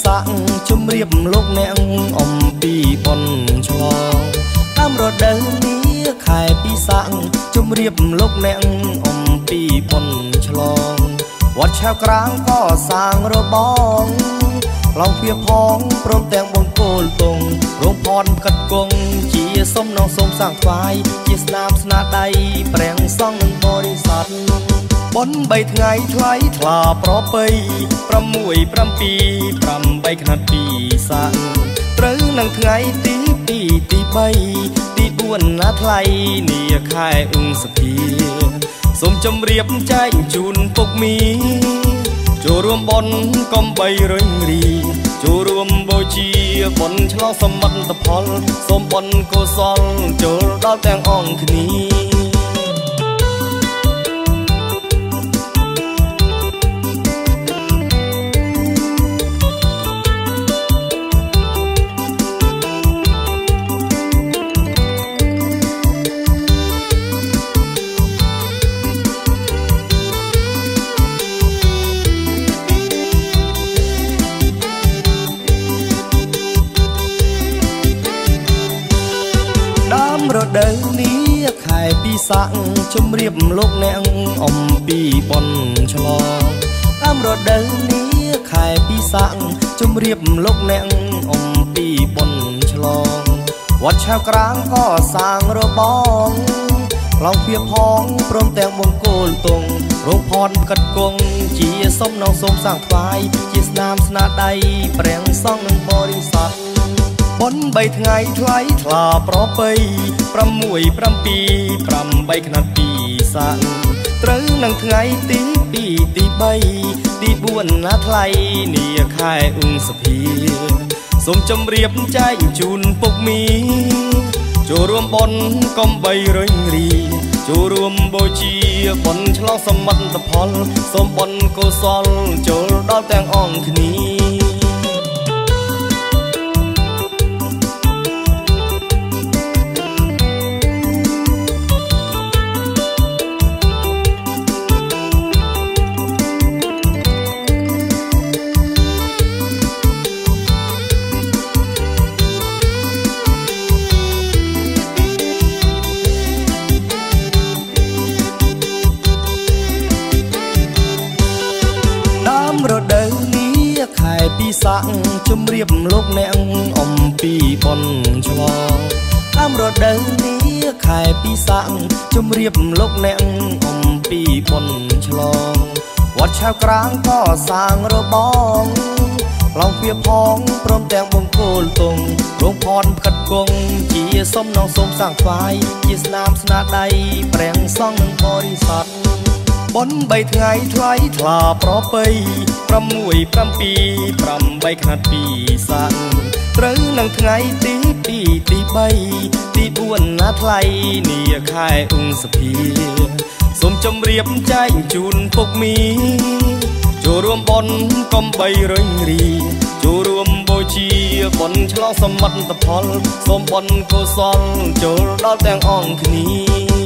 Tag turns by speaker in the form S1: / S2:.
S1: សាក់ជំរាបលោកអ្នកអំពីប៉ុនឆ្លងតាមរដូវនេះខែពិសាក់ជំរាបលោកអ្នកអំពីប៉ុនឆ្លងវត្តឆៅក្រាងក៏សាងរបងឡងវាផងព្រមទាំងបង្គោលទងរងផនកាត់គង់ជាសុំនងសុំសាងថ្វាយជាស្នាមស្នាដៃព្រះសង្ឃនឹងបរិស័ទបុណ្យ3ថ្ងៃថ្លៃថ្លាប្រពៃ6 7 8ខណពីសាក់ត្រូវនឹងថ្ងៃទី2ទី3ទី4ណាថ្លៃនាខែឧសភាសូមជម្រាបចែកជូនពុកមីចូលរួមបុណ្យកុំបីរញរីចូលរួមបូជាបុណ្យឆ្លងសមិទ្ធផលសូមបុណ្យកុសលចូលដល់ទាំងអង្គគ្នារដូវនេះខែពិសាក់ជំរាបលោកអ្នកអំពីប៉ុនឆ្លងតាមរដូវនេះខែពិសាក់ជំរាបលោកអ្នកអំពីប៉ុនឆ្លងវត្តឆៅក្រាងក៏សាងរបងឡងវាផងព្រមទាំងបង្គោលទងរងផនកាត់គង់ជាសុំនងសុំសាងថ្វាយជាស្នាមស្នាដៃព្រះសង្ឃនឹងបរិស័ទបុណ្យ3ថ្ងៃថ្លៃថ្លាប្រពៃ6 7 8ខណពីសាក់ត្រូវនឹងថ្ងៃទី2ទី3ទី4ណាថ្លៃនាខែឧសភាសូមជម្រាបចែកជូនពុកមីចូលរួមបុណ្យកុំបីរញរីចូលរួមបូជាបុណ្យឆ្លងសមិទ្ធផលសូមបុណ្យកុសលចូលដល់ទាំងអង្គគ្នារដូវនេះខែពិសាក់ជំរាបលោកអ្នកអំពីប៉ុនឆ្លងតាមរដូវនេះខែពិសាក់ជំរាបលោកអ្នកអំពីប៉ុនឆ្លងវត្តឆៅក្រាងក៏សាងរបងឡងវាផងព្រមទាំងបង្គោលទងរងផនកាត់គង់ជាសុំនងសុំសាងថ្វាយជាស្នាមស្នាដៃព្រះសង្ឃនឹងបរិស័ទបុណ្យ3ថ្ងៃថ្លៃថ្លាប្រពៃ6 7 8ខណពីសាក់ត្រូវនឹងថ្ងៃទី2ទី3ទី4ណាថ្លៃនាខែឧសភាសូមជម្រាបចែកជូនពុកមីចូលរួមបុណ្យកុំបីរញរីចូលរួមបូជាបុណ្យឆ្លងសមិទ្ធផលសូមបុណ្យកុសលចូលដល់ទាំងអង្គគ្នា